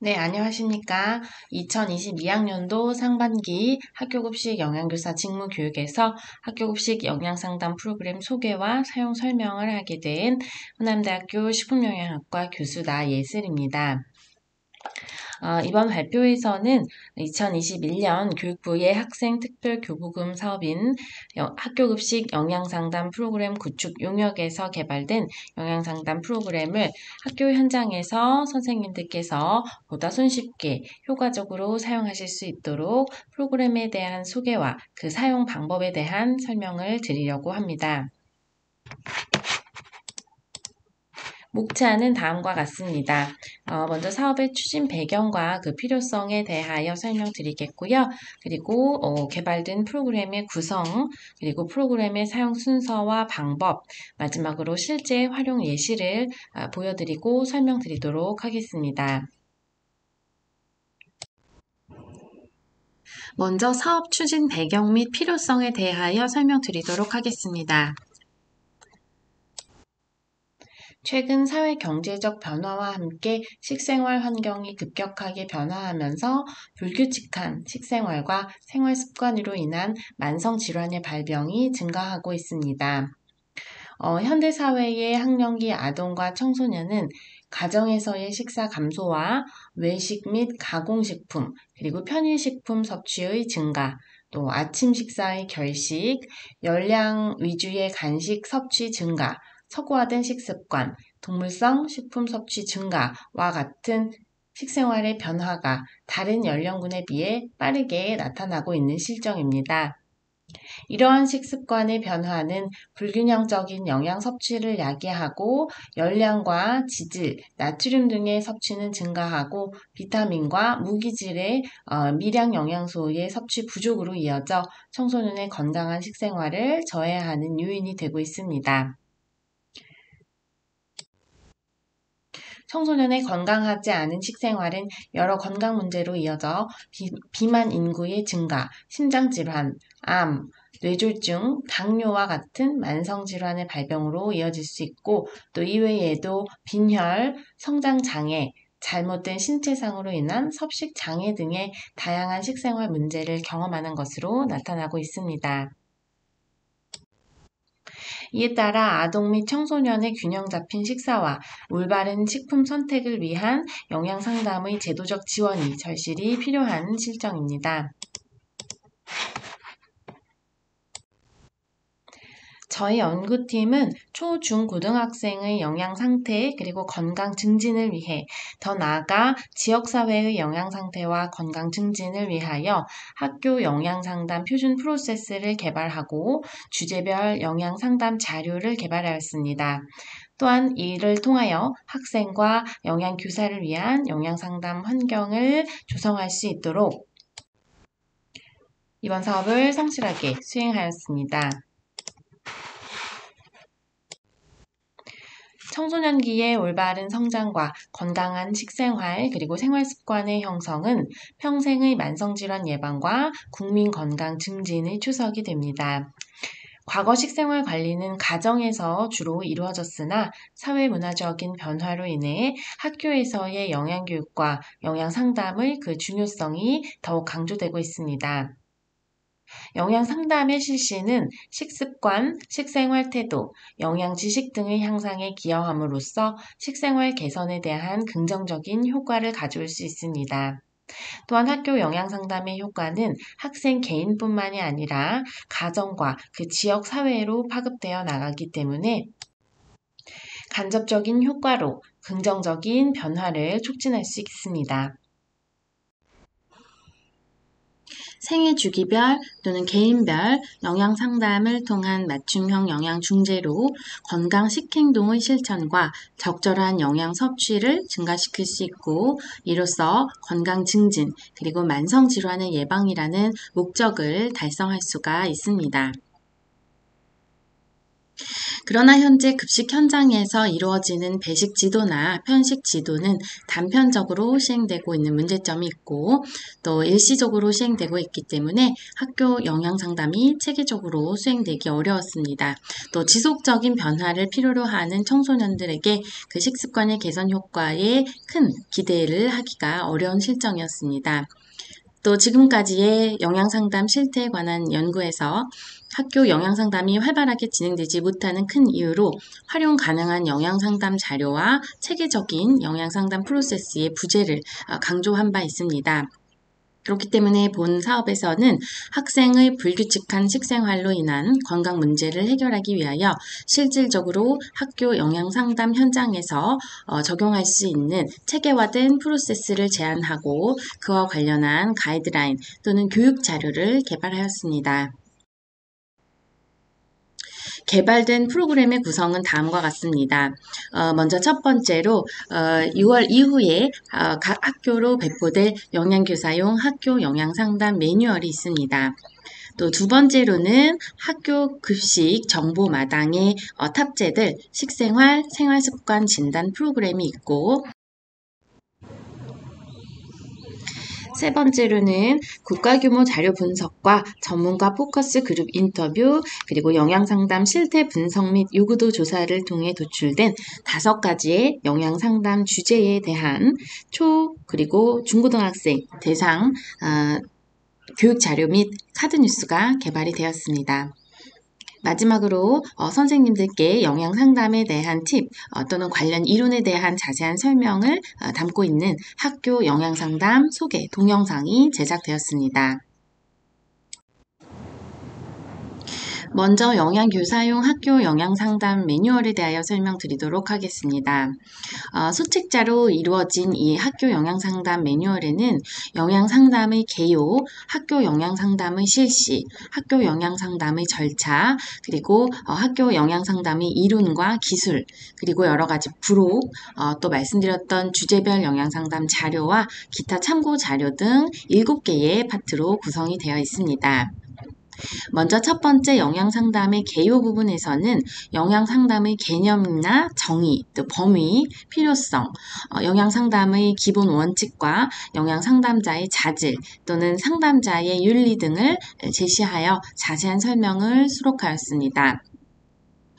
네, 안녕하십니까. 2022학년도 상반기 학교급식 영양교사 직무교육에서 학교급식 영양상담 프로그램 소개와 사용 설명을 하게 된 호남대학교 식품영양학과 교수 나예슬입니다. 이번 발표에서는 2021년 교육부의 학생특별교부금 사업인 학교급식 영양상담 프로그램 구축 용역에서 개발된 영양상담 프로그램을 학교 현장에서 선생님들께서 보다 손쉽게 효과적으로 사용하실 수 있도록 프로그램에 대한 소개와 그 사용 방법에 대한 설명을 드리려고 합니다. 목차는 다음과 같습니다. 먼저 사업의 추진 배경과 그 필요성에 대하여 설명드리겠고요. 그리고 개발된 프로그램의 구성, 그리고 프로그램의 사용 순서와 방법, 마지막으로 실제 활용 예시를 보여드리고 설명드리도록 하겠습니다. 먼저 사업 추진 배경 및 필요성에 대하여 설명드리도록 하겠습니다. 최근 사회 경제적 변화와 함께 식생활 환경이 급격하게 변화하면서 불규칙한 식생활과 생활 습관으로 인한 만성 질환의 발병이 증가하고 있습니다. 현대 사회의 학령기 아동과 청소년은 가정에서의 식사 감소와 외식 및 가공식품, 그리고 편의식품 섭취의 증가, 또 아침 식사의 결식, 열량 위주의 간식 섭취 증가, 서구화된 식습관, 동물성 식품 섭취 증가와 같은 식생활의 변화가 다른 연령군에 비해 빠르게 나타나고 있는 실정입니다. 이러한 식습관의 변화는 불균형적인 영양 섭취를 야기하고 열량과 지질, 나트륨 등의 섭취는 증가하고 비타민과 무기질의 미량 영양소의 섭취 부족으로 이어져 청소년의 건강한 식생활을 저해하는 요인이 되고 있습니다. 청소년의 건강하지 않은 식생활은 여러 건강 문제로 이어져 비만 인구의 증가, 심장질환, 암, 뇌졸중, 당뇨와 같은 만성질환의 발병으로 이어질 수 있고 또 이외에도 빈혈, 성장장애, 잘못된 신체상으로 인한 섭식장애 등의 다양한 식생활 문제를 경험하는 것으로 나타나고 있습니다. 이에 따라 아동 및 청소년의 균형 잡힌 식사와 올바른 식품 선택을 위한 영양 상담의 제도적 지원이 절실히 필요한 실정입니다. 저희 연구팀은 초, 중, 고등학생의 영양 상태 그리고 건강 증진을 위해 더 나아가 지역사회의 영양 상태와 건강 증진을 위하여 학교 영양 상담 표준 프로세스를 개발하고 주제별 영양 상담 자료를 개발하였습니다. 또한 이를 통하여 학생과 영양 교사를 위한 영양 상담 환경을 조성할 수 있도록 이번 사업을 성실하게 수행하였습니다. 청소년기의 올바른 성장과 건강한 식생활 그리고 생활 습관의 형성은 평생의 만성질환 예방과 국민 건강 증진의 초석이 됩니다. 과거 식생활 관리는 가정에서 주로 이루어졌으나 사회문화적인 변화로 인해 학교에서의 영양교육과 영양상담의 그 중요성이 더욱 강조되고 있습니다. 영양 상담의 실시는 식습관, 식생활 태도, 영양 지식 등의 향상에 기여함으로써 식생활 개선에 대한 긍정적인 효과를 가져올 수 있습니다. 또한 학교 영양 상담의 효과는 학생 개인뿐만이 아니라 가정과 그 지역 사회로 파급되어 나가기 때문에 간접적인 효과로 긍정적인 변화를 촉진할 수 있습니다. 생애 주기별 또는 개인별 영양 상담을 통한 맞춤형 영양 중재로 건강 식행동의 실천과 적절한 영양 섭취를 증가시킬 수 있고 이로써 건강 증진 그리고 만성 질환의 예방이라는 목적을 달성할 수가 있습니다. 그러나 현재 급식 현장에서 이루어지는 배식 지도나 편식 지도는 단편적으로 시행되고 있는 문제점이 있고 또 일시적으로 시행되고 있기 때문에 학교 영양 상담이 체계적으로 수행되기 어려웠습니다. 또 지속적인 변화를 필요로 하는 청소년들에게 그 식습관의 개선 효과에 큰 기대를 하기가 어려운 실정이었습니다. 또 지금까지의 영양상담 실태에 관한 연구에서 학교 영양상담이 활발하게 진행되지 못하는 큰 이유로 활용 가능한 영양상담 자료와 체계적인 영양상담 프로세스의 부재를 강조한 바 있습니다. 그렇기 때문에 본 사업에서는 학생의 불규칙한 식생활로 인한 건강 문제를 해결하기 위하여 실질적으로 학교 영양상담 현장에서 적용할 수 있는 체계화된 프로세스를 제안하고 그와 관련한 가이드라인 또는 교육 자료를 개발하였습니다. 개발된 프로그램의 구성은 다음과 같습니다. 먼저 첫 번째로 6월 이후에 각 학교로 배포될 영양교사용 학교 영양상담 매뉴얼이 있습니다. 또 두 번째로는 학교 급식 정보마당에 탑재될 식생활, 생활습관 진단 프로그램이 있고 세 번째로는 국가규모 자료 분석과 전문가 포커스 그룹 인터뷰 그리고 영양상담 실태 분석 및 요구도 조사를 통해 도출된 5가지의 영양상담 주제에 대한 초 그리고 중고등학생 대상 교육 자료 및 카드 뉴스가 개발이 되었습니다. 마지막으로 선생님들께 영양상담에 대한 팁 또는 관련 이론에 대한 자세한 설명을 담고 있는 학교 영양상담 소개 동영상이 제작되었습니다. 먼저 영양교사용 학교 영양상담 매뉴얼에 대하여 설명드리도록 하겠습니다. 소책자로 이루어진 이 학교 영양상담 매뉴얼에는 영양상담의 개요, 학교 영양상담의 실시, 학교 영양상담의 절차, 그리고 학교 영양상담의 이론과 기술, 그리고 여러 가지 부록, 또 말씀드렸던 주제별 영양상담 자료와 기타 참고 자료 등 7개의 파트로 구성이 되어 있습니다. 먼저 첫 번째 영양상담의 개요 부분에서는 영양상담의 개념이나 정의, 또 범위, 필요성, 영양상담의 기본 원칙과 영양상담자의 자질 또는 상담자의 윤리 등을 제시하여 자세한 설명을 수록하였습니다.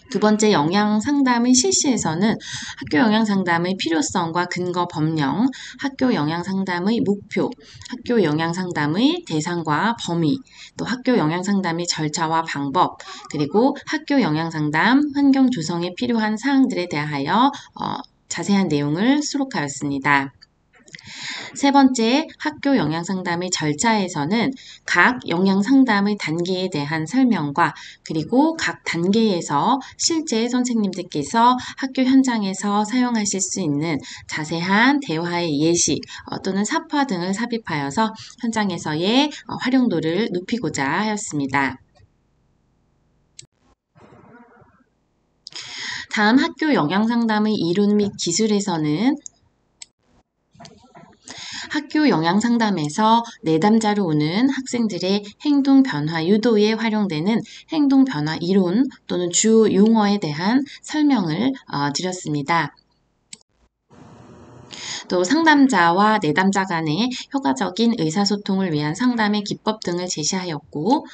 두 번째 영양상담의 실시에서는 학교 영양상담의 필요성과 근거 법령, 학교 영양상담의 목표, 학교 영양상담의 대상과 범위, 또 학교 영양상담의 절차와 방법, 그리고 학교 영양상담 환경 조성에 필요한 사항들에 대하여 자세한 내용을 수록하였습니다. 세 번째, 학교 영양상담의 절차에서는 각 영양상담의 단계에 대한 설명과 그리고 각 단계에서 실제 선생님들께서 학교 현장에서 사용하실 수 있는 자세한 대화의 예시 또는 사파 등을 삽입하여서 현장에서의 활용도를 높이고자 하였습니다. 다음 학교 영양상담의 이론 및 기술에서는 학교 영양상담에서 내담자로 오는 학생들의 행동 변화 유도에 활용되는 행동 변화 이론 또는 주요 용어에 대한 설명을 드렸습니다. 또 상담자와 내담자 간의 효과적인 의사소통을 위한 상담의 기법 등을 제시하였고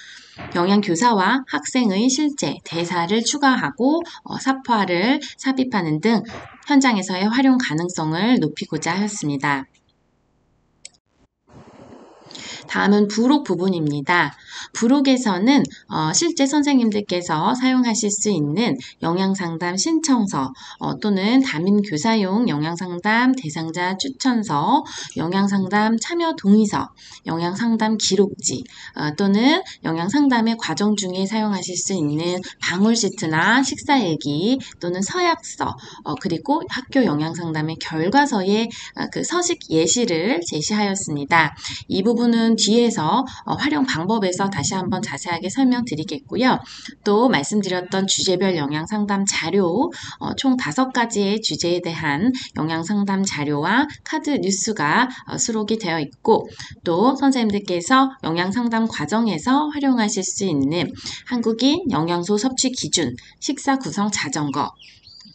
영양교사와 학생의 실제 대사를 추가하고 사파를 삽입하는 등 현장에서의 활용 가능성을 높이고자 하였습니다. 다음은 부록 부분입니다. 부록에서는 실제 선생님들께서 사용하실 수 있는 영양상담 신청서 또는 담임교사용 영양상담 대상자 추천서, 영양상담 참여 동의서, 영양상담 기록지 또는 영양상담의 과정 중에 사용하실 수 있는 방울시트나 식사일기 또는 서약서 그리고 학교 영양상담의 결과서의 그 서식 예시를 제시하였습니다. 이 부분은 뒤에서 활용 방법에서 대해서 다시 한번 자세하게 설명드리겠고요. 또 말씀드렸던 주제별 영양상담 자료, 총 5가지의 주제에 대한 영양상담 자료와 카드 뉴스가 수록이 되어 있고, 또 선생님들께서 영양상담 과정에서 활용하실 수 있는 한국인 영양소 섭취 기준, 식사 구성 자전거,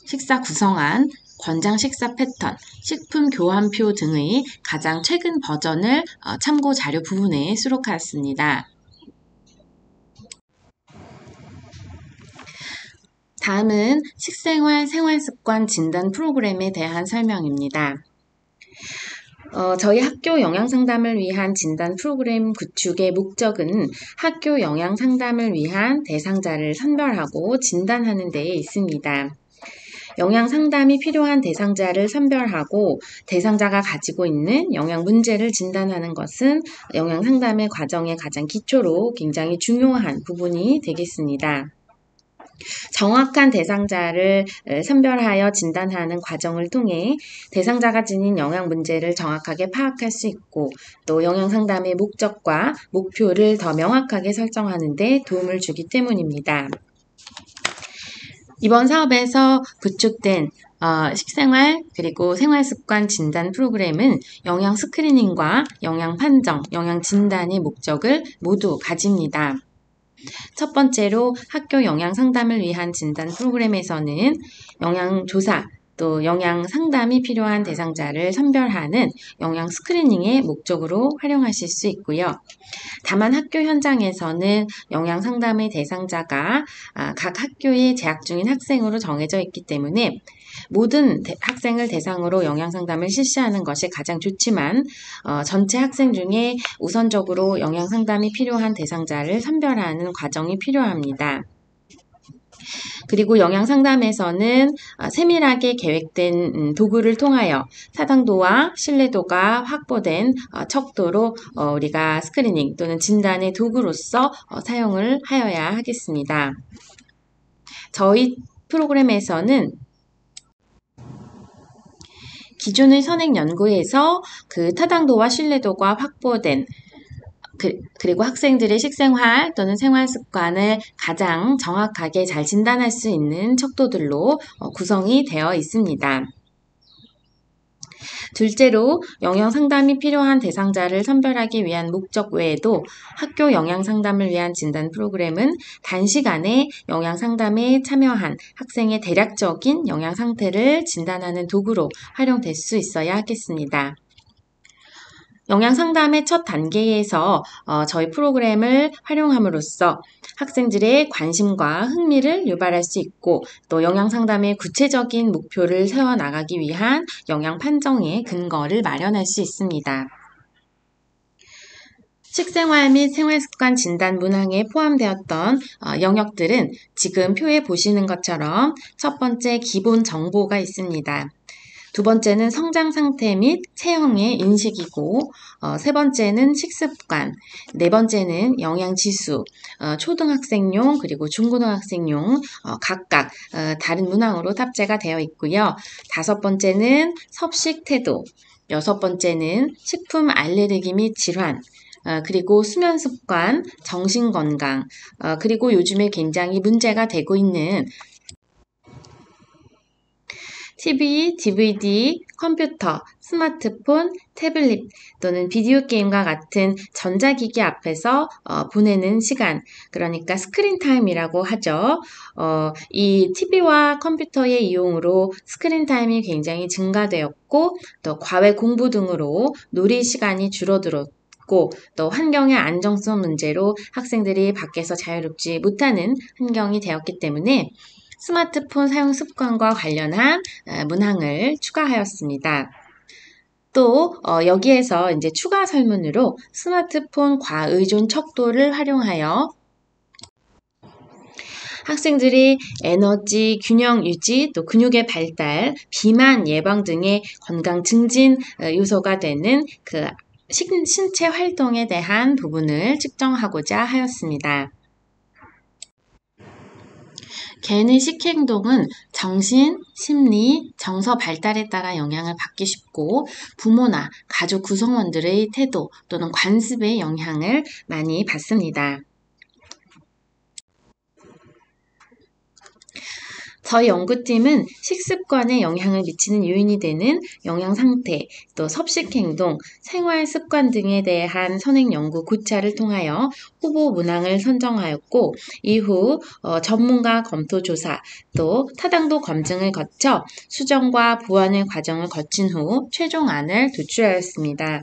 식사 구성안, 권장 식사 패턴, 식품 교환표 등의 가장 최근 버전을 참고 자료 부분에 수록하였습니다. 다음은 식생활 생활습관 진단 프로그램에 대한 설명입니다. 저희 학교 영양상담을 위한 진단 프로그램 구축의 목적은 학교 영양상담을 위한 대상자를 선별하고 진단하는 데에 있습니다. 영양상담이 필요한 대상자를 선별하고 대상자가 가지고 있는 영양 문제를 진단하는 것은 영양상담의 과정의 가장 기초로 굉장히 중요한 부분이 되겠습니다. 정확한 대상자를 선별하여 진단하는 과정을 통해 대상자가 지닌 영양 문제를 정확하게 파악할 수 있고, 또 영양상담의 목적과 목표를 더 명확하게 설정하는 데 도움을 주기 때문입니다. 이번 사업에서 구축된 식생활 그리고 생활습관 진단 프로그램은 영양 스크리닝과 영양 판정, 영양 진단의 목적을 모두 가집니다. 첫 번째로 학교 영양 상담을 위한 진단 프로그램에서는 영양 조사, 또 영양 상담이 필요한 대상자를 선별하는 영양 스크리닝의 목적으로 활용하실 수 있고요. 다만 학교 현장에서는 영양 상담의 대상자가 각 학교에 재학 중인 학생으로 정해져 있기 때문에 모든 학생을 대상으로 영양 상담을 실시하는 것이 가장 좋지만 전체 학생 중에 우선적으로 영양 상담이 필요한 대상자를 선별하는 과정이 필요합니다. 그리고 영양 상담에서는 세밀하게 계획된 도구를 통하여 사당도와 신뢰도가 확보된 척도로 우리가 스크리닝 또는 진단의 도구로서 사용을 하여야 하겠습니다. 저희 프로그램에서는 기존의 선행 연구에서 그 타당도와 신뢰도가 확보된 그리고 학생들의 식생활 또는 생활 습관을 가장 정확하게 잘 진단할 수 있는 척도들로 구성이 되어 있습니다. 둘째로 영양 상담이 필요한 대상자를 선별하기 위한 목적 외에도 학교 영양 상담을 위한 진단 프로그램은 단시간에 영양 상담에 참여한 학생의 대략적인 영양 상태를 진단하는 도구로 활용될 수 있어야 하겠습니다. 영양 상담의 첫 단계에서 저희 프로그램을 활용함으로써 학생들의 관심과 흥미를 유발할 수 있고, 또 영양 상담의 구체적인 목표를 세워나가기 위한 영양 판정의 근거를 마련할 수 있습니다. 식생활 및 생활습관 진단 문항에 포함되었던 영역들은 지금 표에 보시는 것처럼 첫 번째 기본 정보가 있습니다. 두 번째는 성장 상태 및 체형의 인식이고, 세 번째는 식습관, 네 번째는 영양 지수, 초등학생용 그리고 중고등학생용 각각 다른 문항으로 탑재가 되어 있고요. 다섯 번째는 섭식 태도, 여섯 번째는 식품 알레르기 및 질환, 그리고 수면 습관, 정신 건강, 그리고 요즘에 굉장히 문제가 되고 있는 TV, DVD, 컴퓨터, 스마트폰, 태블릿 또는 비디오 게임과 같은 전자기기 앞에서 보내는 시간, 그러니까 스크린 타임이라고 하죠. 이 TV와 컴퓨터의 이용으로 스크린 타임이 굉장히 증가되었고, 또 과외 공부 등으로 놀이 시간이 줄어들었고, 또 환경의 안정성 문제로 학생들이 밖에서 자유롭지 못하는 환경이 되었기 때문에 스마트폰 사용 습관과 관련한 문항을 추가하였습니다. 또 여기에서 이제 추가 설문으로 스마트폰 과의존 척도를 활용하여 학생들이 에너지 균형 유지, 또 근육의 발달, 비만 예방 등의 건강 증진 요소가 되는 그 신체 활동에 대한 부분을 측정하고자 하였습니다. 개인의 식행동은 정신, 심리, 정서 발달에 따라 영향을 받기 쉽고 부모나 가족 구성원들의 태도 또는 관습의 영향을 많이 받습니다. 저희 연구팀은 식습관에 영향을 미치는 요인이 되는 영양 상태, 또 섭식 행동, 생활 습관 등에 대한 선행 연구 고찰을 통하여 후보 문항을 선정하였고, 이후 전문가 검토 조사, 또 타당도 검증을 거쳐 수정과 보완의 과정을 거친 후 최종안을 도출하였습니다.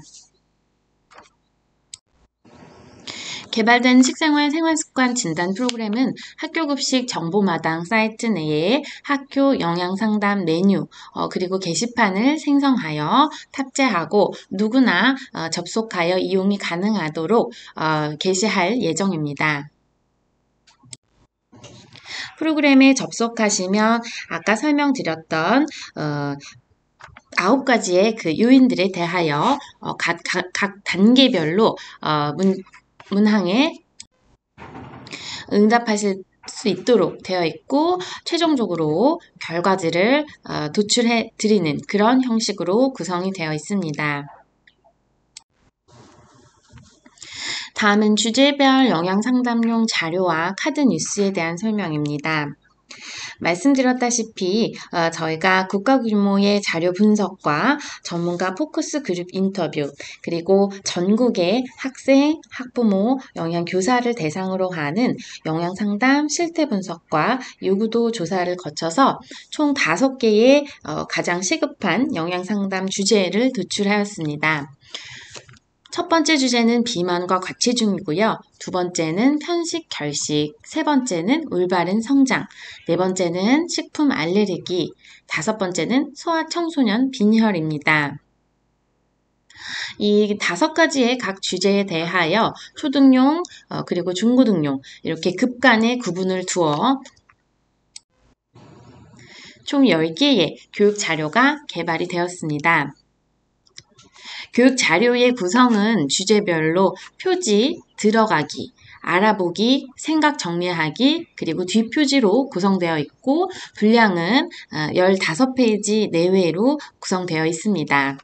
개발된 식생활 생활습관 진단 프로그램은 학교급식 정보마당 사이트 내에 학교 영양상담 메뉴 그리고 게시판을 생성하여 탑재하고 누구나 접속하여 이용이 가능하도록 게시할 예정입니다. 프로그램에 접속하시면 아까 설명드렸던 9가지의 그 요인들에 대하여 각 단계별로 문항에 응답하실 수 있도록 되어 있고 최종적으로 결과지를 도출해 드리는 그런 형식으로 구성이 되어 있습니다. 다음은 주제별 영양 상담용 자료와 카드 뉴스에 대한 설명입니다. 말씀드렸다시피 저희가 국가 규모의 자료 분석과 전문가 포커스 그룹 인터뷰 그리고 전국의 학생, 학부모, 영양교사를 대상으로 하는 영양상담 실태 분석과 요구도 조사를 거쳐서 총 5개의 가장 시급한 영양상담 주제를 도출하였습니다. 첫 번째 주제는 비만과 과체중이고요. 두 번째는 편식 결식, 세 번째는 올바른 성장, 네 번째는 식품 알레르기, 다섯 번째는 소아 청소년 빈혈입니다. 이 5가지의 각 주제에 대하여 초등용 그리고 중고등용 이렇게 급간의 구분을 두어 총 10개의 교육 자료가 개발이 되었습니다. 교육 자료의 구성은 주제별로 표지, 들어가기, 알아보기, 생각 정리하기, 그리고 뒷표지로 구성되어 있고 분량은 15페이지 내외로 구성되어 있습니다.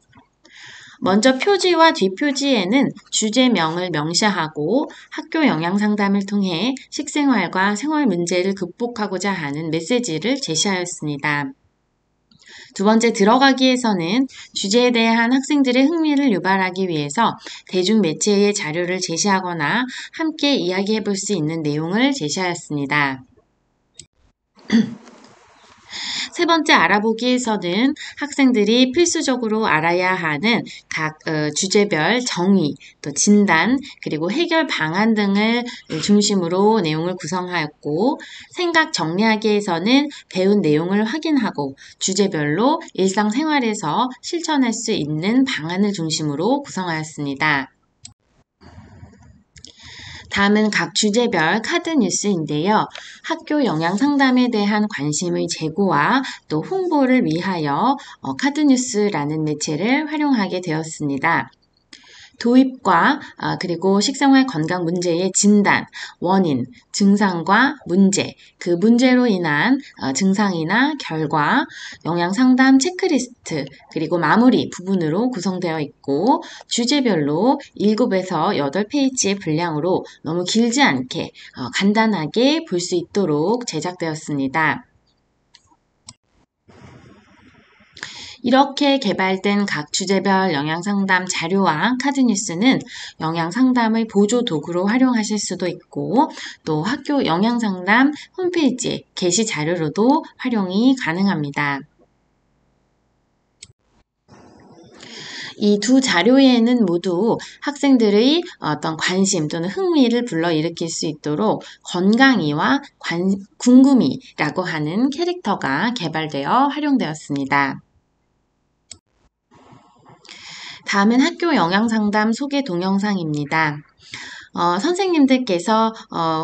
먼저 표지와 뒷표지에는 주제명을 명시하고 학교 영양상담을 통해 식생활과 생활 문제를 극복하고자 하는 메시지를 제시하였습니다. 두 번째 들어가기에서는 주제에 대한 학생들의 흥미를 유발하기 위해서 대중매체의 자료를 제시하거나 함께 이야기해 볼 수 있는 내용을 제시하였습니다. 세 번째 알아보기에서는 학생들이 필수적으로 알아야 하는 각 주제별 정의, 또 진단, 그리고 해결 방안 등을 중심으로 내용을 구성하였고 생각 정리하기에서는 배운 내용을 확인하고 주제별로 일상생활에서 실천할 수 있는 방안을 중심으로 구성하였습니다. 다음은 각 주제별 카드 뉴스인데요. 학교 영양 상담에 대한 관심의 제고와 또 홍보를 위하여 카드 뉴스라는 매체를 활용하게 되었습니다. 도입과 그리고 식생활 건강 문제의 진단, 원인, 증상과 문제, 그 문제로 인한 증상이나 결과, 영양 상담 체크리스트, 그리고 마무리 부분으로 구성되어 있고 주제별로 7에서 8페이지의 분량으로 너무 길지 않게 간단하게 볼 수 있도록 제작되었습니다. 이렇게 개발된 각 주제별 영양상담 자료와 카드 뉴스는 영양상담의 보조 도구로 활용하실 수도 있고 또 학교 영양상담 홈페이지 게시 자료로도 활용이 가능합니다. 이 두 자료에는 모두 학생들의 어떤 관심 또는 흥미를 불러일으킬 수 있도록 건강이와 궁금이라고 하는 캐릭터가 개발되어 활용되었습니다. 다음은 학교 영양상담 소개 동영상입니다. 선생님들께서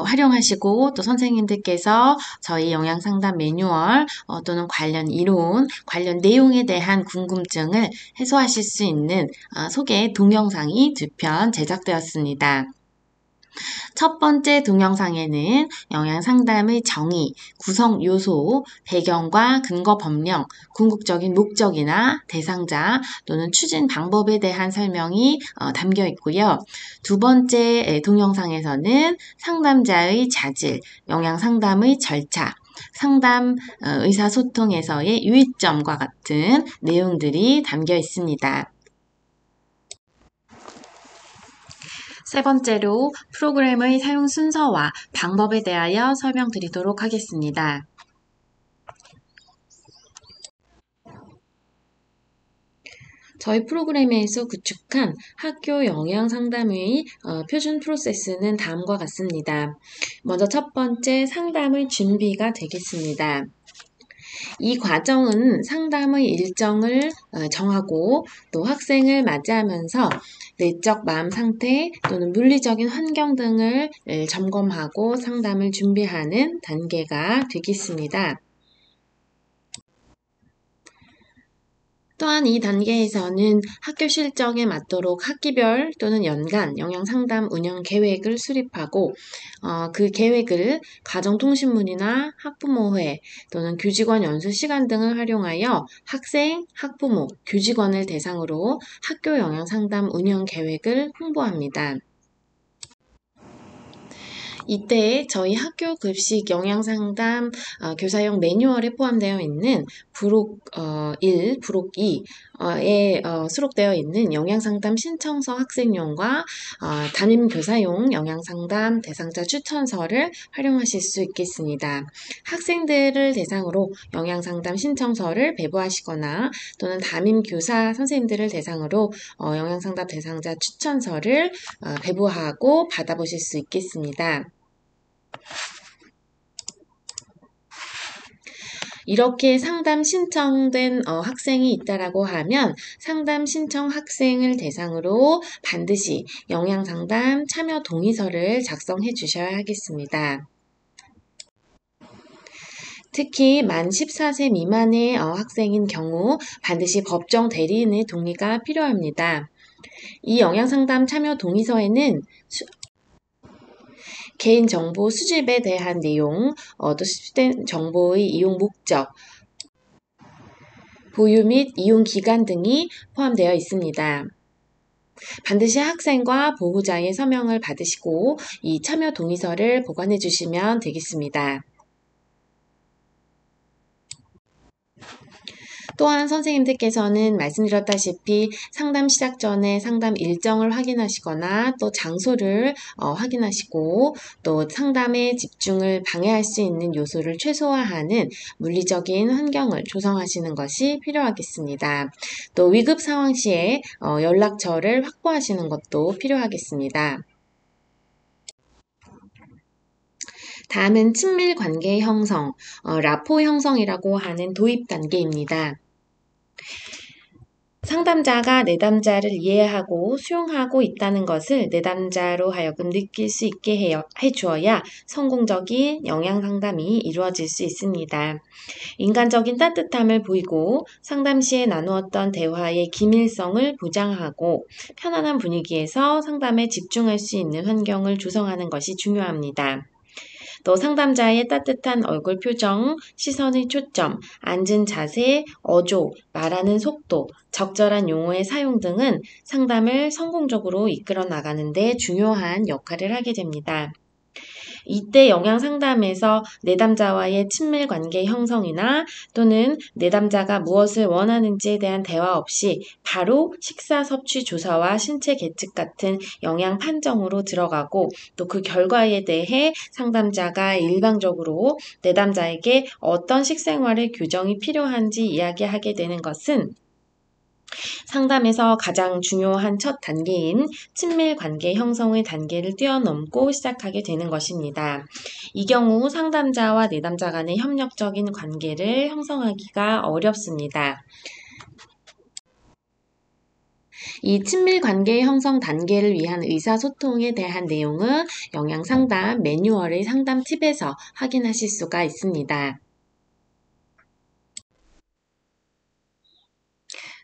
활용하시고 또 선생님들께서 저희 영양상담 매뉴얼 또는 관련 이론, 관련 내용에 대한 궁금증을 해소하실 수 있는 소개 동영상이 2편 제작되었습니다. 첫 번째 동영상에는 영양 상담의 정의, 구성 요소, 배경과 근거 법령, 궁극적인 목적이나 대상자 또는 추진 방법에 대한 설명이 담겨 있고요. 두 번째 동영상에서는 상담자의 자질, 영양 상담의 절차, 상담 의사소통에서의 유의점과 같은 내용들이 담겨 있습니다. 세 번째로 프로그램의 사용 순서와 방법에 대하여 설명드리도록 하겠습니다. 저희 프로그램에서 구축한 학교 영양 상담의 표준 프로세스는 다음과 같습니다. 먼저 첫 번째 상담의 준비가 되겠습니다. 이 과정은 상담의 일정을 정하고 또 학생을 맞이하면서 내적 마음 상태 또는 물리적인 환경 등을 점검하고 상담을 준비하는 단계가 되겠습니다. 또한 이 단계에서는 학교 실정에 맞도록 학기별 또는 연간 영양상담 운영 계획을 수립하고 그 계획을 가정통신문이나 학부모회 또는 교직원 연수 시간 등을 활용하여 학생, 학부모, 교직원을 대상으로 학교 영양상담 운영 계획을 홍보합니다. 이때 저희 학교 급식 영양상담 교사용 매뉴얼에 포함되어 있는 부록 1, 부록 2에 수록되어 있는 영양상담 신청서 학생용과 담임교사용 영양상담 대상자 추천서를 활용하실 수 있겠습니다. 학생들을 대상으로 영양상담 신청서를 배부하시거나 또는 담임교사 선생님들을 대상으로 영양상담 대상자 추천서를 배부하고 받아보실 수 있겠습니다. 이렇게 상담 신청된 학생이 있다라고 하면 상담 신청 학생을 대상으로 반드시 영양상담 참여 동의서를 작성해 주셔야 하겠습니다. 특히 만 14세 미만의 학생인 경우 반드시 법정 대리인의 동의가 필요합니다. 이 영양상담 참여 동의서에는 개인정보 수집에 대한 내용, 또 수집된 정보의 이용 목적, 보유 및 이용 기간 등이 포함되어 있습니다. 반드시 학생과 보호자의 서명을 받으시고 이 참여 동의서를 보관해 주시면 되겠습니다. 또한 선생님들께서는 말씀드렸다시피 상담 시작 전에 상담 일정을 확인하시거나 또 장소를 확인하시고 또 상담의 집중을 방해할 수 있는 요소를 최소화하는 물리적인 환경을 조성하시는 것이 필요하겠습니다. 또 위급 상황 시에 연락처를 확보하시는 것도 필요하겠습니다. 다음은 친밀 관계 형성, 라포 형성이라고 하는 도입 단계입니다. 상담자가 내담자를 이해하고 수용하고 있다는 것을 내담자로 하여금 느낄 수 있게 해주어야 성공적인 영양 상담이 이루어질 수 있습니다. 인간적인 따뜻함을 보이고 상담 시에 나누었던 대화의 기밀성을 보장하고 편안한 분위기에서 상담에 집중할 수 있는 환경을 조성하는 것이 중요합니다. 또 상담자의 따뜻한 얼굴 표정, 시선의 초점, 앉은 자세, 어조, 말하는 속도, 적절한 용어의 사용 등은 상담을 성공적으로 이끌어 나가는 데 중요한 역할을 하게 됩니다. 이때 영양 상담에서 내담자와의 친밀 관계 형성이나 또는 내담자가 무엇을 원하는지에 대한 대화 없이 바로 식사 섭취 조사와 신체 계측 같은 영양 판정으로 들어가고 또 그 결과에 대해 상담자가 일방적으로 내담자에게 어떤 식생활의 교정이 필요한지 이야기하게 되는 것은 상담에서 가장 중요한 첫 단계인 친밀 관계 형성의 단계를 뛰어넘고 시작하게 되는 것입니다. 이 경우 상담자와 내담자 간의 협력적인 관계를 형성하기가 어렵습니다. 이 친밀 관계 형성 단계를 위한 의사소통에 대한 내용은 영양 상담 매뉴얼의 상담 팁에서 확인하실 수가 있습니다.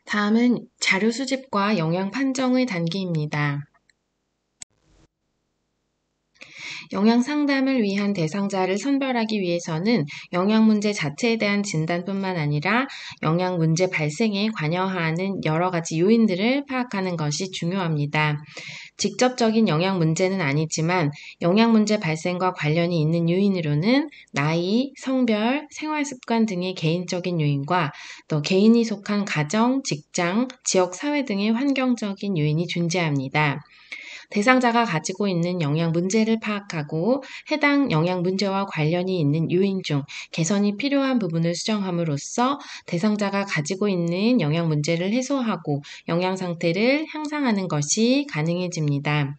다음은 자료 수집과 영양 판정의 단계입니다. 영양 상담을 위한 대상자를 선별하기 위해서는 영양 문제 자체에 대한 진단뿐만 아니라 영양 문제 발생에 관여하는 여러 가지 요인들을 파악하는 것이 중요합니다. 직접적인 영양 문제는 아니지만 영양 문제 발생과 관련이 있는 요인으로는 나이, 성별, 생활 습관 등의 개인적인 요인과 또 개인이 속한 가정, 직장, 지역 사회 등의 환경적인 요인이 존재합니다. 대상자가 가지고 있는 영양 문제를 파악하고 해당 영양 문제와 관련이 있는 요인 중 개선이 필요한 부분을 수정함으로써 대상자가 가지고 있는 영양 문제를 해소하고 영양 상태를 향상하는 것이 가능해집니다.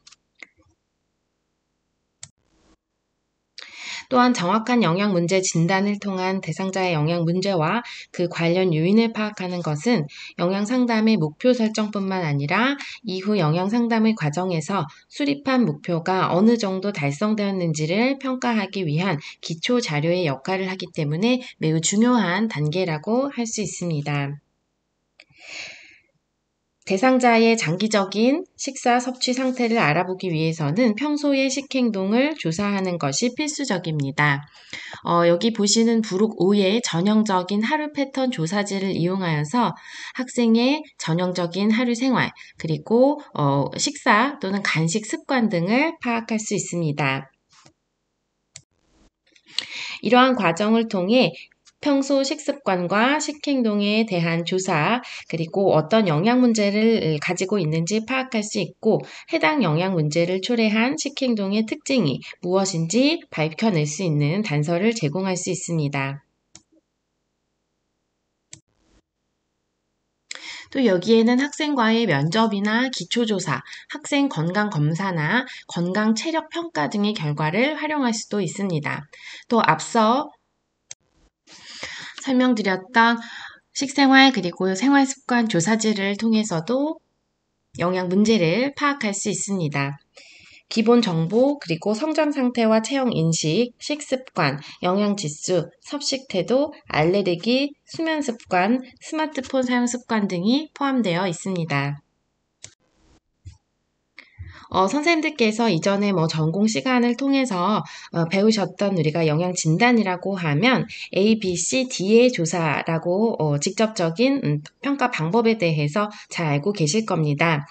또한 정확한 영양 문제 진단을 통한 대상자의 영양 문제와 그 관련 요인을 파악하는 것은 영양 상담의 목표 설정뿐만 아니라 이후 영양 상담의 과정에서 수립한 목표가 어느 정도 달성되었는지를 평가하기 위한 기초 자료의 역할을 하기 때문에 매우 중요한 단계라고 할 수 있습니다. 대상자의 장기적인 식사 섭취 상태를 알아보기 위해서는 평소의 식행동을 조사하는 것이 필수적입니다. 여기 보시는 부록 5의 전형적인 하루 패턴 조사지를 이용하여서 학생의 전형적인 하루 생활, 그리고 식사 또는 간식 습관 등을 파악할 수 있습니다. 이러한 과정을 통해 평소 식습관과 식행동에 대한 조사, 그리고 어떤 영양 문제를 가지고 있는지 파악할 수 있고 해당 영양 문제를 초래한 식행동의 특징이 무엇인지 밝혀낼 수 있는 단서를 제공할 수 있습니다. 또 여기에는 학생과의 면접이나 기초조사, 학생 건강검사나 건강체력평가 등의 결과를 활용할 수도 있습니다. 또 앞서 설명드렸던 식생활 그리고 생활습관 조사지를 통해서도 영양 문제를 파악할 수 있습니다. 기본 정보, 그리고 성장 상태와 체형 인식, 식습관, 영양 지수, 섭식 태도, 알레르기, 수면 습관, 스마트폰 사용 습관 등이 포함되어 있습니다. 선생님들께서 이전에 전공 시간을 통해서 배우셨던 우리가 영양 진단이라고 하면 A, B, C, D의 조사라고 직접적인 평가 방법에 대해서 잘 알고 계실 겁니다.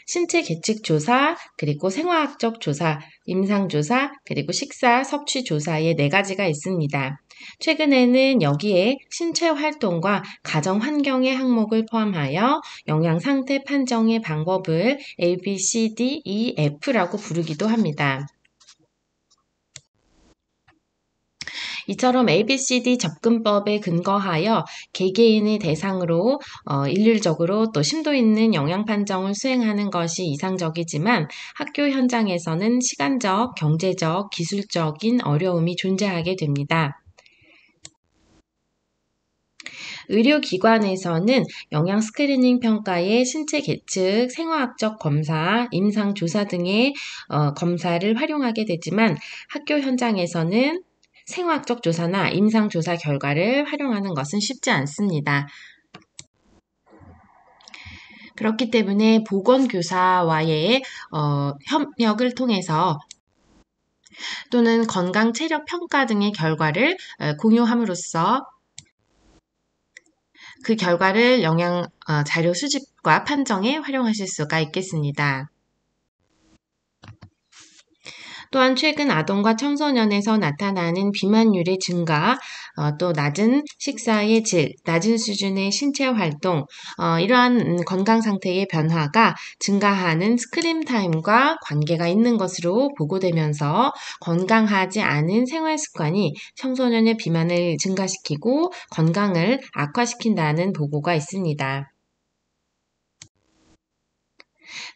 신체 계측 조사, 그리고 생화학적 조사, 임상 조사, 그리고 식사 섭취 조사의 4가지가 있습니다. 최근에는 여기에 신체 활동과 가정 환경의 항목을 포함하여 영양 상태 판정의 방법을 A, B, C, D, E, F라고 부르기도 합니다. 이처럼 ABCD 접근법에 근거하여 개개인의 대상으로 일률적으로 또 심도 있는 영양 판정을 수행하는 것이 이상적이지만 학교 현장에서는 시간적, 경제적, 기술적인 어려움이 존재하게 됩니다. 의료기관에서는 영양 스크리닝 평가에 신체 계측, 생화학적 검사, 임상 조사 등의 검사를 활용하게 되지만 학교 현장에서는 생화학적 조사나 임상 조사 결과를 활용하는 것은 쉽지 않습니다. 그렇기 때문에 보건교사와의 협력을 통해서 또는 건강 체력 평가 등의 결과를 공유함으로써 그 결과를 영양 자료 수집과 판정에 활용하실 수가 있겠습니다. 또한 최근 아동과 청소년에서 나타나는 비만율의 증가, 또 낮은 식사의 질, 낮은 수준의 신체 활동, 이러한 건강 상태의 변화가 증가하는 스크린 타임과 관계가 있는 것으로 보고되면서 건강하지 않은 생활 습관이 청소년의 비만을 증가시키고 건강을 악화시킨다는 보고가 있습니다.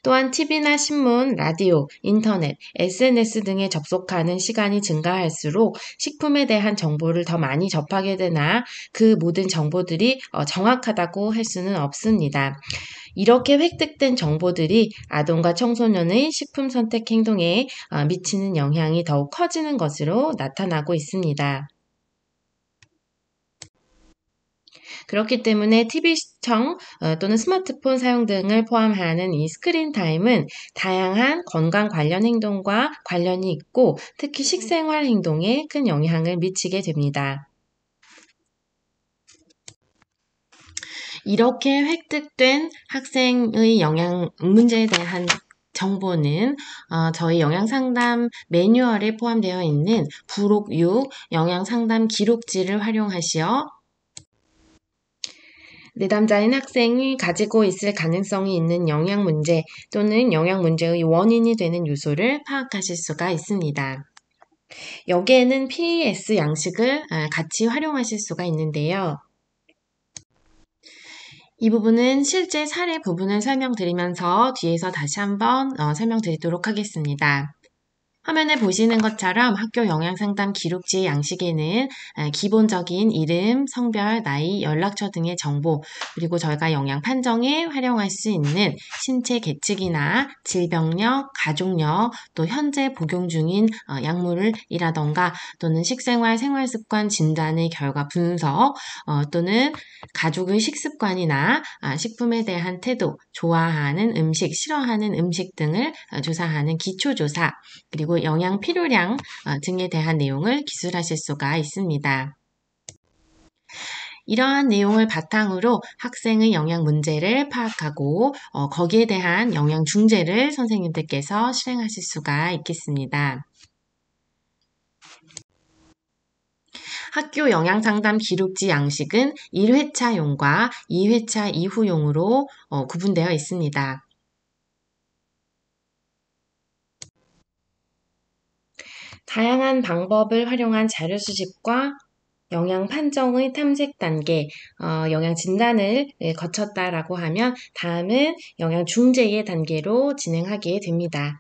또한 TV나 신문, 라디오, 인터넷, SNS 등에 접속하는 시간이 증가할수록 식품에 대한 정보를 더 많이 접하게 되나 그 모든 정보들이 정확하다고 할 수는 없습니다. 이렇게 획득된 정보들이 아동과 청소년의 식품 선택 행동에 미치는 영향이 더욱 커지는 것으로 나타나고 있습니다. 그렇기 때문에 TV 시청 또는 스마트폰 사용 등을 포함하는 이 스크린 타임은 다양한 건강 관련 행동과 관련이 있고 특히 식생활 행동에 큰 영향을 미치게 됩니다. 이렇게 획득된 학생의 영양 문제에 대한 정보는 저희 영양상담 매뉴얼에 포함되어 있는 부록 6 영양상담 기록지를 활용하시어 내담자인 학생이 가지고 있을 가능성이 있는 영양 문제 또는 영양 문제의 원인이 되는 요소를 파악하실 수가 있습니다. 여기에는 PES 양식을 같이 활용하실 수가 있는데요. 이 부분은 실제 사례 부분을 설명드리면서 뒤에서 다시 한번 설명드리도록 하겠습니다. 화면에 보시는 것처럼 학교 영양상담 기록지의 양식에는 기본적인 이름, 성별, 나이, 연락처 등의 정보, 그리고 저희가 영양 판정에 활용할 수 있는 신체 계측이나 질병력, 가족력, 또 현재 복용 중인 약물이라던가 또는 식생활, 생활습관 진단의 결과 분석, 또는 가족의 식습관이나 식품에 대한 태도, 좋아하는 음식, 싫어하는 음식 등을 조사하는 기초조사, 그리고 영양 필요량 등에 대한 내용을 기술하실 수가 있습니다. 이러한 내용을 바탕으로 학생의 영양 문제를 파악하고 거기에 대한 영양 중재를 선생님들께서 실행하실 수가 있겠습니다. 학교 영양상담 기록지 양식은 1회차용과 2회차 이후용으로 구분되어 있습니다. 다양한 방법을 활용한 자료 수집과 영양 판정의 탐색 단계, 영양 진단을 거쳤다라고 하면 다음은 영양 중재의 단계로 진행하게 됩니다.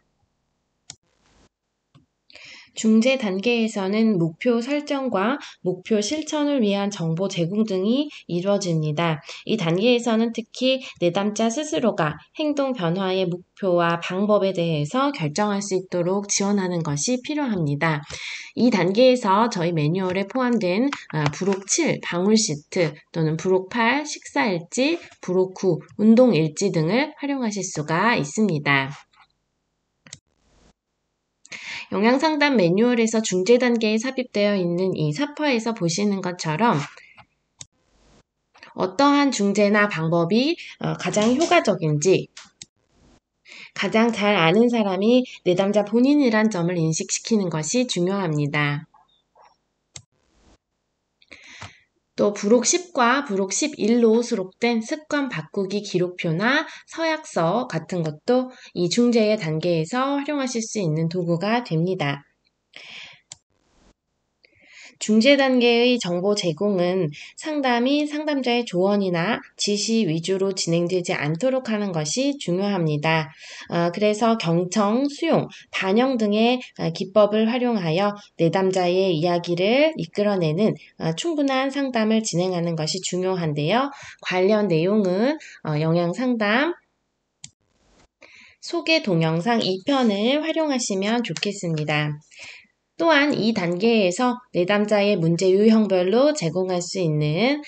중재 단계에서는 목표 설정과 목표 실천을 위한 정보 제공 등이 이루어집니다. 이 단계에서는 특히 내담자 스스로가 행동 변화의 목표와 방법에 대해서 결정할 수 있도록 지원하는 것이 필요합니다. 이 단계에서 저희 매뉴얼에 포함된 부록 7 방울 시트 또는 부록 8 식사 일지, 부록 9 운동 일지 등을 활용하실 수가 있습니다. 영양상담 매뉴얼에서 중재 단계에 삽입되어 있는 이 사파에서 보시는 것처럼 어떠한 중재나 방법이 가장 효과적인지 가장 잘 아는 사람이 내담자 본인이란 점을 인식시키는 것이 중요합니다. 또 부록 10과 부록 11로 수록된 습관 바꾸기 기록표나 서약서 같은 것도 이 중재의 단계에서 활용하실 수 있는 도구가 됩니다. 중재 단계의 정보 제공은 상담이 상담자의 조언이나 지시 위주로 진행되지 않도록 하는 것이 중요합니다. 그래서 경청, 수용, 반영 등의 기법을 활용하여 내담자의 이야기를 이끌어내는 충분한 상담을 진행하는 것이 중요한데요. 관련 내용은 영양상담 소개 동영상 2편을 활용하시면 좋겠습니다. 또한 이 단계에서 내담자의 문제 유형별로 제공할 수 있는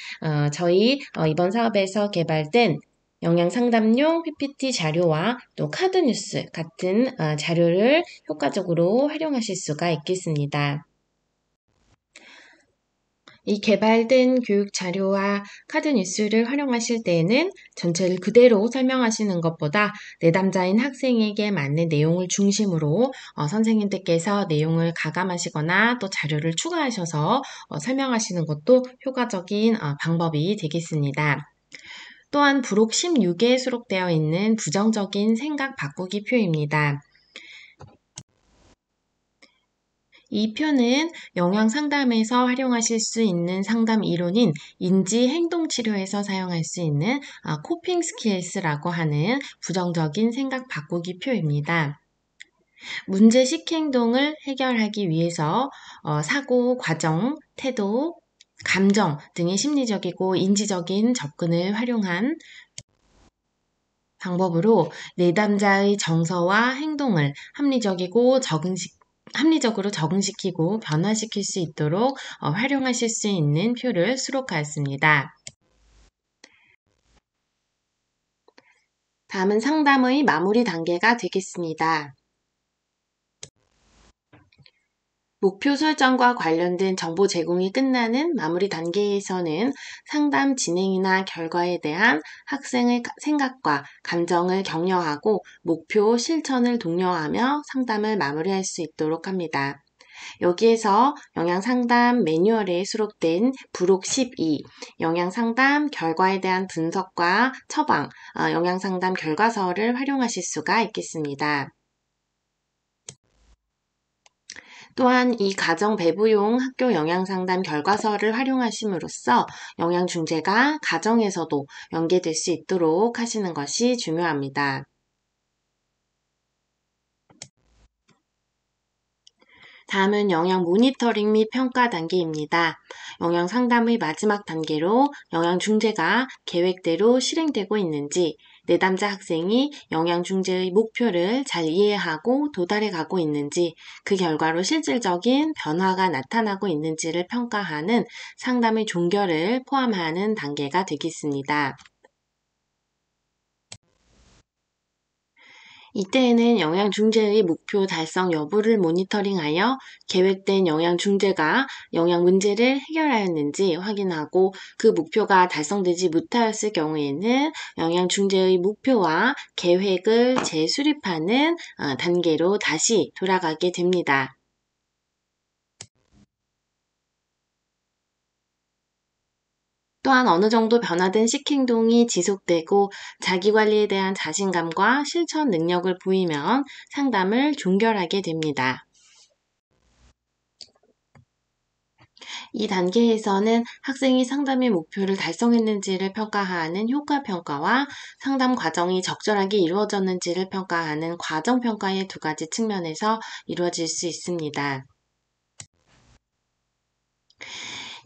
저희 이번 사업에서 개발된 영양상담용 PPT 자료와 또 카드 뉴스 같은 자료를 효과적으로 활용하실 수가 있겠습니다. 이 개발된 교육 자료와 카드 뉴스를 활용하실 때에는 전체를 그대로 설명하시는 것보다 내담자인 학생에게 맞는 내용을 중심으로 선생님들께서 내용을 가감하시거나 또 자료를 추가하셔서 설명하시는 것도 효과적인 방법이 되겠습니다. 또한 부록 16에 수록되어 있는 부정적인 생각 바꾸기 표입니다. 이 표는 영양 상담에서 활용하실 수 있는 상담 이론인 인지 행동 치료에서 사용할 수 있는 코핑 스킬스라고 하는 부정적인 생각 바꾸기 표입니다. 문제식 행동을 해결하기 위해서 사고, 과정, 태도, 감정 등의 심리적이고 인지적인 접근을 활용한 방법으로 내담자의 정서와 행동을 합리적으로 적응시키고 변화시킬 수 있도록 활용하실 수 있는 표를 수록하였습니다. 다음은 상담의 마무리 단계가 되겠습니다. 목표 설정과 관련된 정보 제공이 끝나는 마무리 단계에서는 상담 진행이나 결과에 대한 학생의 생각과 감정을 격려하고 목표 실천을 독려하며 상담을 마무리할 수 있도록 합니다. 여기에서 영양상담 매뉴얼에 수록된 부록 12, 영양상담 결과에 대한 분석과 처방, 영양상담 결과서를 활용하실 수가 있겠습니다. 또한 이 가정 배부용 학교 영양상담 결과서를 활용하심으로써 영양중재가 가정에서도 연계될 수 있도록 하시는 것이 중요합니다. 다음은 영양 모니터링 및 평가 단계입니다. 영양 상담의 마지막 단계로 영양 중재가 계획대로 실행되고 있는지, 내담자 학생이 영양 중재의 목표를 잘 이해하고 도달해 가고 있는지, 그 결과로 실질적인 변화가 나타나고 있는지를 평가하는 상담의 종결을 포함하는 단계가 되겠습니다. 이때에는 영양중재의 목표 달성 여부를 모니터링하여 계획된 영양중재가 영양 문제를 해결하였는지 확인하고 그 목표가 달성되지 못하였을 경우에는 영양중재의 목표와 계획을 재수립하는 단계로 다시 돌아가게 됩니다. 또한 어느 정도 변화된 식행동이 지속되고 자기관리에 대한 자신감과 실천 능력을 보이면 상담을 종결하게 됩니다. 이 단계에서는 학생이 상담의 목표를 달성했는지를 평가하는 효과평가와 상담 과정이 적절하게 이루어졌는지를 평가하는 과정평가의 두 가지 측면에서 이루어질 수 있습니다.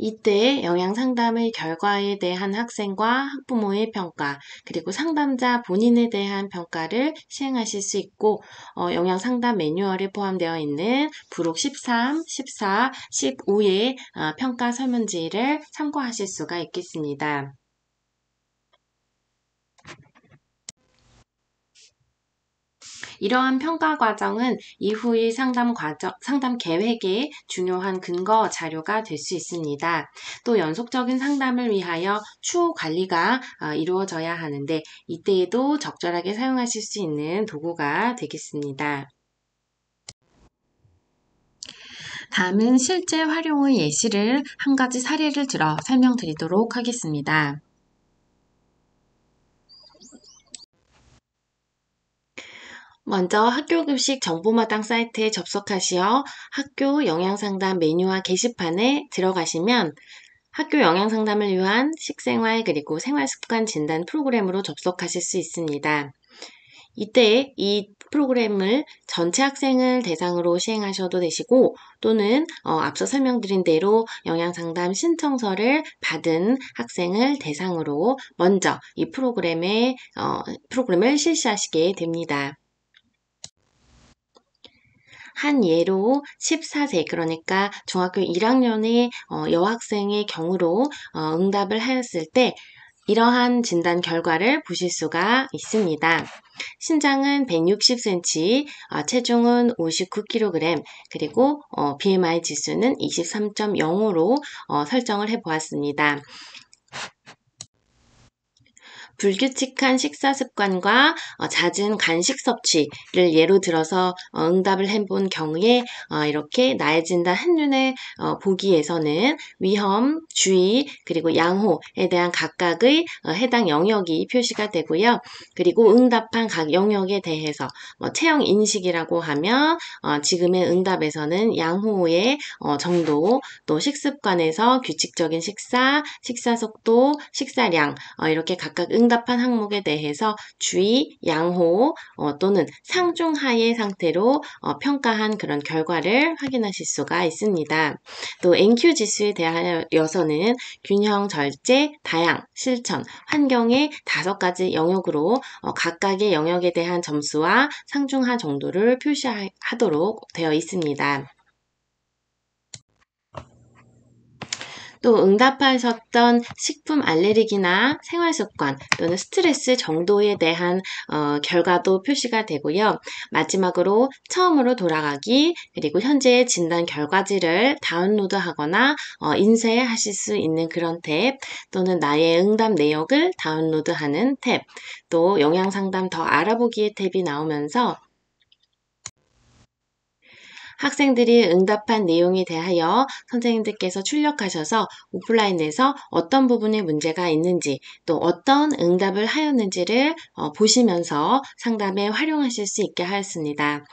이때 영양상담의 결과에 대한 학생과 학부모의 평가, 그리고 상담자 본인에 대한 평가를 시행하실 수 있고 영양상담 매뉴얼에 포함되어 있는 부록 13, 14, 15의 평가 설문지를 참고하실 수가 있겠습니다. 이러한 평가 과정은 이후의 상담 계획의 중요한 근거 자료가 될 수 있습니다. 또 연속적인 상담을 위하여 추후 관리가 이루어져야 하는데 이때에도 적절하게 사용하실 수 있는 도구가 되겠습니다. 다음은 실제 활용의 예시를 한 가지 사례를 들어 설명드리도록 하겠습니다. 먼저 학교급식 정보마당 사이트에 접속하시어 학교 영양상담 메뉴와 게시판에 들어가시면 학교 영양상담을 위한 식생활 그리고 생활습관 진단 프로그램으로 접속하실 수 있습니다. 이때 이 프로그램을 전체 학생을 대상으로 시행하셔도 되시고 또는 앞서 설명드린 대로 영양상담 신청서를 받은 학생을 대상으로 먼저 이 프로그램을 실시하시게 됩니다. 한 예로 14세 그러니까 중학교 1학년의 여학생의 경우로 응답을 하였을 때 이러한 진단 결과를 보실 수가 있습니다. 신장은 160cm, 체중은 59kg, 그리고 BMI 지수는 23.0으로 설정을 해보았습니다. 불규칙한 식사 습관과 잦은 간식 섭취를 예로 들어서 응답을 해본 경우에 이렇게 나의 진단 한눈에 보기에서는 위험, 주의, 그리고 양호에 대한 각각의 해당 영역이 표시가 되고요. 그리고 응답한 각 영역에 대해서 체형 인식이라고 하면 지금의 응답에서는 양호의 정도, 또 식습관에서 규칙적인 식사 속도, 식사량 이렇게 각각 응답한 항목에 대해서 주의, 양호 또는 상중하의 상태로 평가한 그런 결과를 확인하실 수가 있습니다. 또 NQ 지수에 대하여서는 균형, 절제, 다양, 실천, 환경의 5가지 영역으로 각각의 영역에 대한 점수와 상중하 정도를 표시하도록 되어 있습니다. 또 응답하셨던 식품 알레르기나 생활습관 또는 스트레스 정도에 대한 결과도 표시가 되고요. 마지막으로 처음으로 돌아가기 그리고 현재의 진단 결과지를 다운로드하거나 인쇄하실 수 있는 그런 탭 또는 나의 응답 내역을 다운로드하는 탭 또 영양상담 더 알아보기의 탭이 나오면서 학생들이 응답한 내용에 대하여 선생님들께서 출력하셔서 오프라인에서 어떤 부분에 문제가 있는지 또 어떤 응답을 하였는지를 보시면서 상담에 활용하실 수 있게 하였습니다.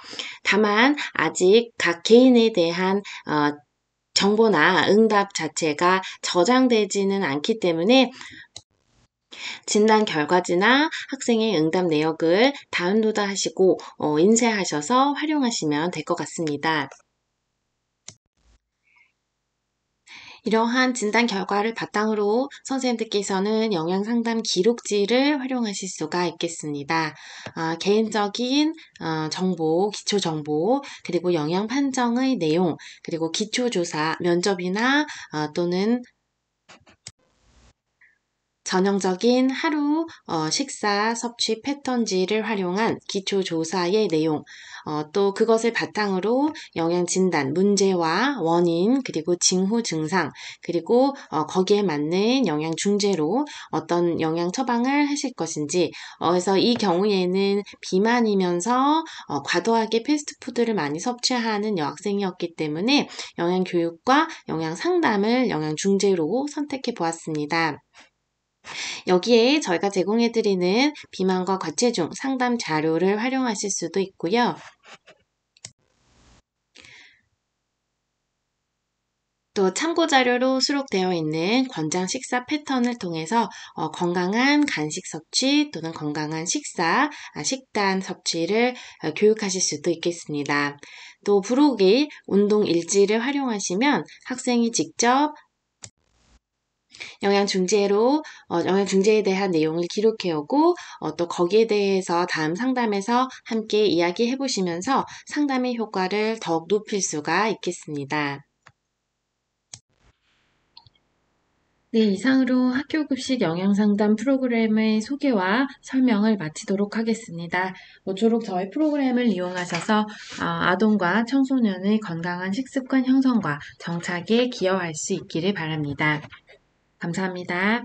다만 아직 각 개인에 대한 정보나 응답 자체가 저장되지는 않기 때문에 진단 결과지나 학생의 응답 내역을 다운로드 하시고 인쇄하셔서 활용하시면 될 것 같습니다. 이러한 진단 결과를 바탕으로 선생님들께서는 영양상담 기록지를 활용하실 수가 있겠습니다. 개인적인 정보, 기초정보, 그리고 영양 판정의 내용, 그리고 기초조사, 면접이나 또는 전형적인 하루 식사 섭취 패턴지를 활용한 기초조사의 내용, 또 그것을 바탕으로 영양진단, 문제와 원인, 그리고 징후 증상, 그리고 거기에 맞는 영양중재로 어떤 영양 처방을 하실 것인지, 그래서 이 경우에는 비만이면서 과도하게 패스트푸드를 많이 섭취하는 여학생이었기 때문에 영양교육과 영양상담을 영양중재로 선택해 보았습니다. 여기에 저희가 제공해드리는 비만과 과체중 상담 자료를 활용하실 수도 있고요. 또 참고자료로 수록되어 있는 권장 식사 패턴을 통해서 건강한 간식 섭취 또는 건강한 식사, 식단 섭취를 교육하실 수도 있겠습니다. 또 부록이 운동 일지를 활용하시면 학생이 직접 영양중재에 대한 내용을 기록해오고 또 거기에 대해서 다음 상담에서 함께 이야기해 보시면서 상담의 효과를 더욱 높일 수가 있겠습니다. 네, 이상으로 학교급식 영양상담 프로그램의 소개와 설명을 마치도록 하겠습니다. 모쪼록 저희 프로그램을 이용하셔서 아동과 청소년의 건강한 식습관 형성과 정착에 기여할 수 있기를 바랍니다. 감사합니다.